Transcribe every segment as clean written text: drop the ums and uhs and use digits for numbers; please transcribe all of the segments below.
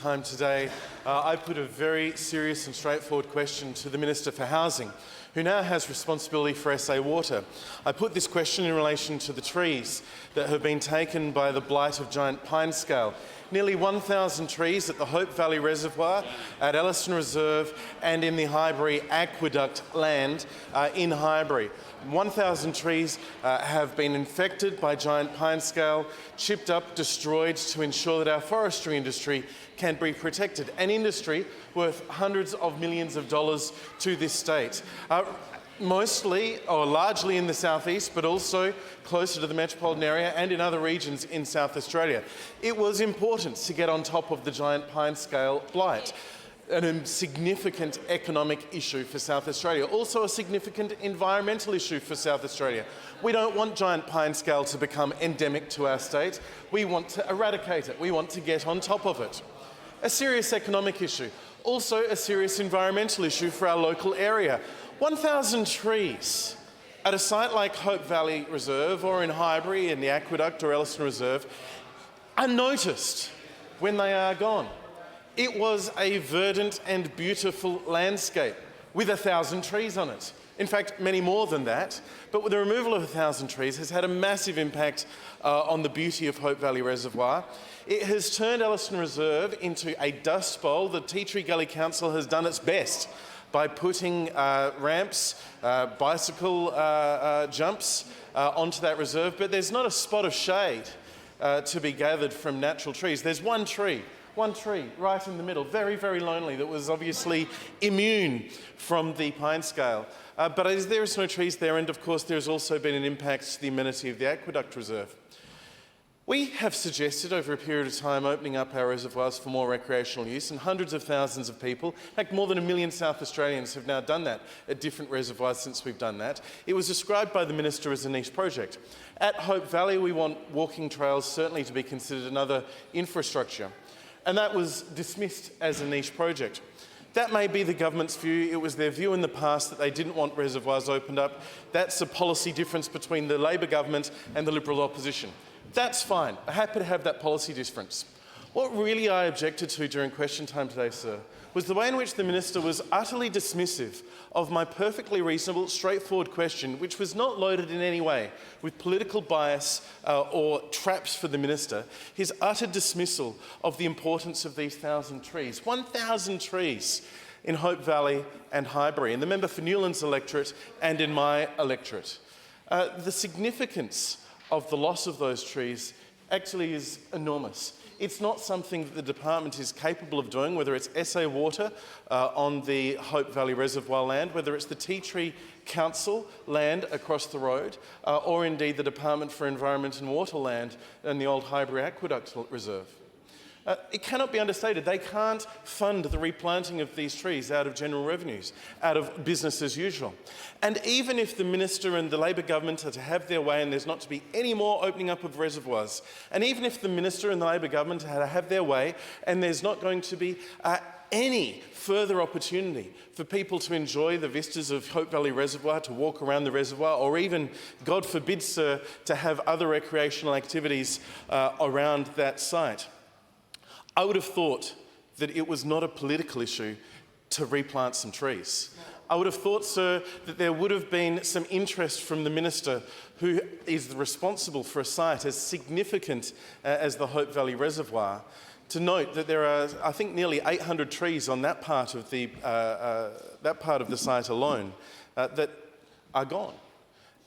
Time today, I put a very serious and straightforward question to the Minister for Housing, who now has responsibility for SA Water. I put this question in relation to the trees that have been taken by the blight of giant pine scale. Nearly 1,000 trees at the Hope Valley Reservoir, at Elliston Reserve and in the Highbury Aqueduct land in Highbury. 1,000 trees have been infected by giant pine scale, chipped up, destroyed to ensure that our forestry industry can be protected, an industry worth hundreds of millions of dollars to this state. Mostly or largely in the southeast, but also closer to the metropolitan area and in other regions in South Australia. It was important to get on top of the giant pine scale blight, a significant economic issue for South Australia, also a significant environmental issue for South Australia. We don't want giant pine scale to become endemic to our state. We want to eradicate it. We want to get on top of it. A serious economic issue, also a serious environmental issue for our local area. 1,000 trees at a site like Hope Valley Reserve or in Highbury in the Aqueduct or Elliston Reserve are noticed when they are gone. It was a verdant and beautiful landscape with 1,000 trees on it. In fact, many more than that. But with the removal of 1,000 trees has had a massive impact on the beauty of Hope Valley Reservoir. It has turned Elliston Reserve into a dust bowl. The Tea Tree Gully Council has done its best by putting ramps, bicycle jumps onto that reserve, but there's not a spot of shade to be gathered from natural trees. There's one tree right in the middle, very, very lonely, that was obviously immune from the pine scale. But as there is no trees there, and of course there's also been an impact to the amenity of the Aqueduct Reserve. We have suggested over a period of time opening up our reservoirs for more recreational use, and hundreds of thousands of people, in fact more than 1 million South Australians have now done that at different reservoirs since we've done that. It was described by the Minister as a niche project. At Hope Valley we want walking trails certainly to be considered another infrastructure, and that was dismissed as a niche project. That may be the government's view. It was their view in the past that they didn't want reservoirs opened up. That's a policy difference between the Labor government and the Liberal opposition. That's fine. I'm happy to have that policy difference. What really I objected to during question time today, sir, was the way in which the Minister was utterly dismissive of my perfectly reasonable, straightforward question, which was not loaded in any way with political bias or traps for the Minister. His utter dismissal of the importance of these 1,000 trees. 1,000 trees in Hope Valley and Highbury, in the member for Newlands electorate and in my electorate. The significance of the loss of those trees actually is enormous. It's not something that the department is capable of doing, whether it's SA Water on the Hope Valley Reservoir land, whether it's the Tea Tree Council land across the road, or indeed the Department for Environment and Water land and the old Highbury Aqueduct Reserve. It cannot be understated. They can't fund the replanting of these trees out of general revenues, out of business as usual. And even if the Minister and the Labor government are to have their way and there's not to be any more opening up of reservoirs, and even if the Minister and the Labor government are to have their way and there's not going to be any further opportunity for people to enjoy the vistas of Hope Valley Reservoir, to walk around the reservoir, or even, God forbid, sir, to have other recreational activities around that site, I would have thought that it was not a political issue to replant some trees. I would have thought, sir, that there would have been some interest from the Minister, who is responsible for a site as significant as the Hope Valley Reservoir, to note that there are, I think, nearly 800 trees on that part of the site alone that are gone.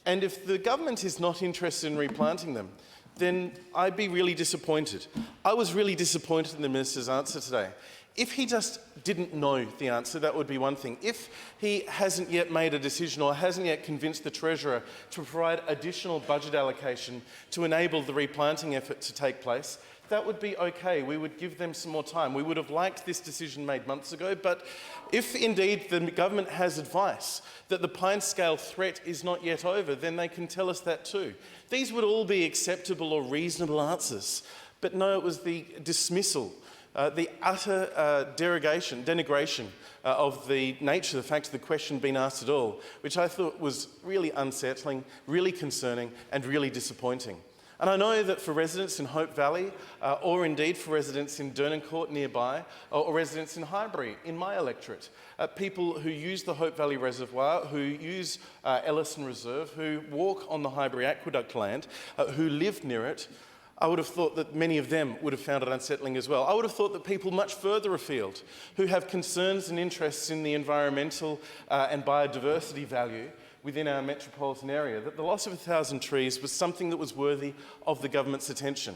And if the government is not interested in replanting them, then I'd be really disappointed. I was really disappointed in the Minister's answer today. If he just didn't know the answer, that would be one thing. If he hasn't yet made a decision or hasn't yet convinced the Treasurer to provide additional budget allocation to enable the replanting effort to take place, that would be okay. We would give them some more time. We would have liked this decision made months ago, but if indeed the government has advice that the pine scale threat is not yet over, then they can tell us that too. These would all be acceptable or reasonable answers, but no, it was the dismissal, the utter denigration of the nature of the fact of the question being asked at all, which I thought was really unsettling, really concerning and really disappointing. And I know that for residents in Hope Valley, or indeed for residents in Dernancourt nearby, or residents in Highbury, in my electorate, people who use the Hope Valley Reservoir, who use Ellison Reserve, who walk on the Highbury Aqueduct land, who live near it, I would have thought that many of them would have found it unsettling as well. I would have thought that people much further afield, who have concerns and interests in the environmental and biodiversity value within our metropolitan area, that the loss of 1,000 trees was something that was worthy of the government's attention.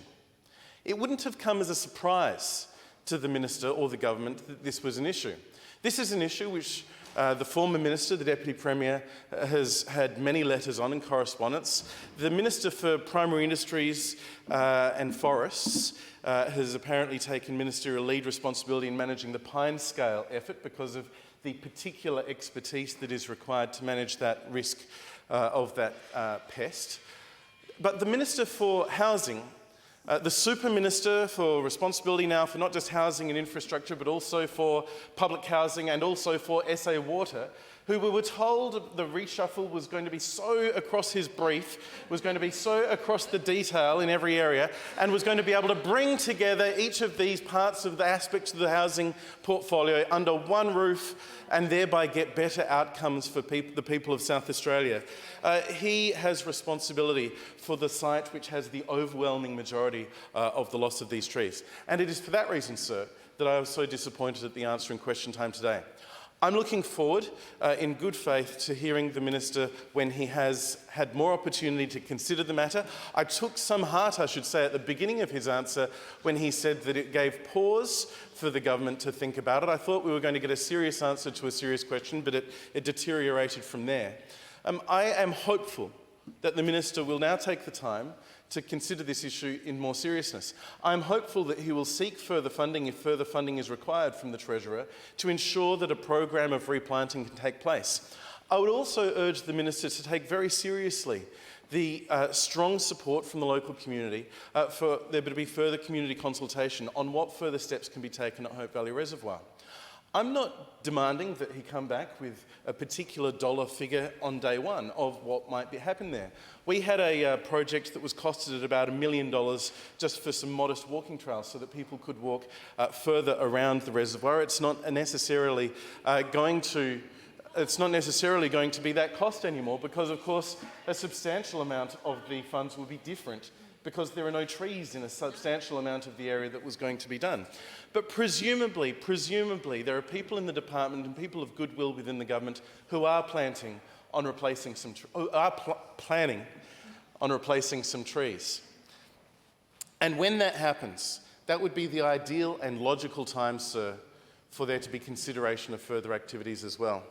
It wouldn't have come as a surprise to the minister or the government that this was an issue. This is an issue which the former minister, the Deputy Premier, has had many letters on and correspondence. The Minister for Primary Industries and Forests has apparently taken ministerial lead responsibility in managing the pine scale effort because of the particular expertise that is required to manage that risk of that pest. But the Minister for Housing, the Super Minister for responsibility now for not just housing and infrastructure, but also for public housing and also for SA Water, who we were told the reshuffle was going to be so across his brief, was going to be so across the detail in every area, and was going to be able to bring together each of these parts of the aspects of the housing portfolio under one roof and thereby get better outcomes for the people of South Australia. He has responsibility for the site which has the overwhelming majority of the loss of these trees. And it is for that reason, sir, that I was so disappointed at the answer in question time today. I'm looking forward, in good faith, to hearing the Minister when he has had more opportunity to consider the matter. I took some heart, I should say, at the beginning of his answer when he said that it gave pause for the government to think about it. I thought we were going to get a serious answer to a serious question, but it deteriorated from there. I am hopeful that the Minister will now take the time to consider this issue in more seriousness. I'm hopeful that he will seek further funding if further funding is required from the Treasurer to ensure that a program of replanting can take place. I would also urge the Minister to take very seriously the strong support from the local community for there to be further community consultation on what further steps can be taken at Hope Valley Reservoir. I'm not demanding that he come back with a particular dollar figure on day one of what might happen there. We had a project that was costed at about $1 million just for some modest walking trails so that people could walk further around the reservoir. It's not necessarily going to be that cost anymore because, of course, a substantial amount of the funds will be different because there are no trees in a substantial amount of the area that was going to be done. But presumably, there are people in the department and people of goodwill within the government who are planning on replacing some trees. And when that happens, that would be the ideal and logical time, sir, for there to be consideration of further activities as well.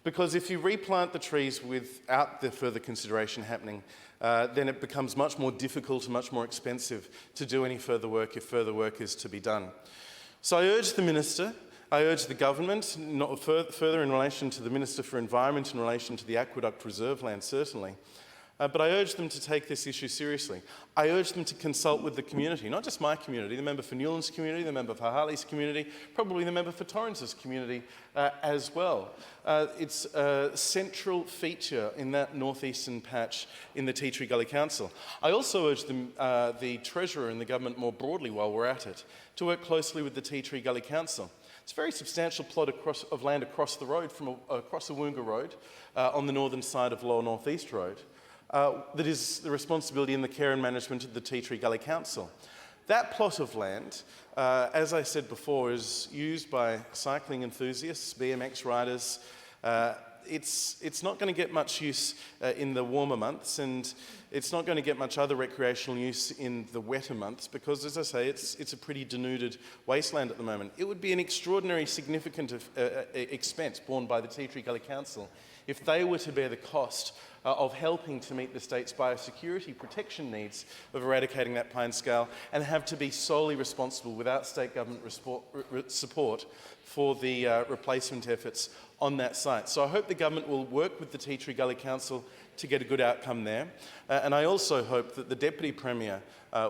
Because if you replant the trees without the further consideration happening, then it becomes much more difficult and much more expensive to do any further work if further work is to be done. So I urge the Minister, I urge the government, not further in relation to the Minister for Environment in relation to the Aqueduct Reserve land certainly, but I urge them to take this issue seriously. I urge them to consult with the community, not just my community, the member for Newlands community, the member for Harley's community, probably the member for Torrance's community as well. It's a central feature in that northeastern patch in the Tea Tree Gully Council. I also urge the Treasurer and the government more broadly while we're at it to work closely with the Tea Tree Gully Council. It's a very substantial plot of land across the road, across the Woonga Road, on the northern side of Lower North East Road. That is the responsibility and the care and management of the Tea Tree Gully Council. That plot of land, as I said before, is used by cycling enthusiasts, BMX riders. It's not going to get much use in the warmer months, and it's not going to get much other recreational use in the wetter months because, as I say, it's a pretty denuded wasteland at the moment. It would be an extraordinary significant expense borne by the Tea Tree Gully Council if they were to bear the cost of helping to meet the state's biosecurity protection needs of eradicating that pine scale and have to be solely responsible without state government support for the replacement efforts on that site. So I hope the government will work with the Tea Tree Gully Council to get a good outcome there. And I also hope that the Deputy Premier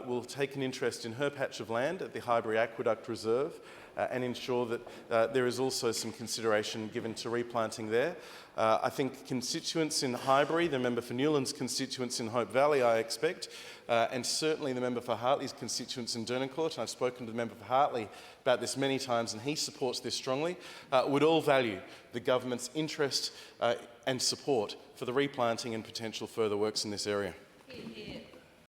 will take an interest in her patch of land at the Highbury Aqueduct Reserve and ensure that there is also some consideration given to replanting there. I think constituents in Highbury, the member for Newlands constituents in Hope Valley, I expect, and certainly the member for Hartley's constituents in Dernancourt, and I've spoken to the member for Hartley about this many times and he supports this strongly, would all value the government's interest and support for the replanting and potential further works in this area.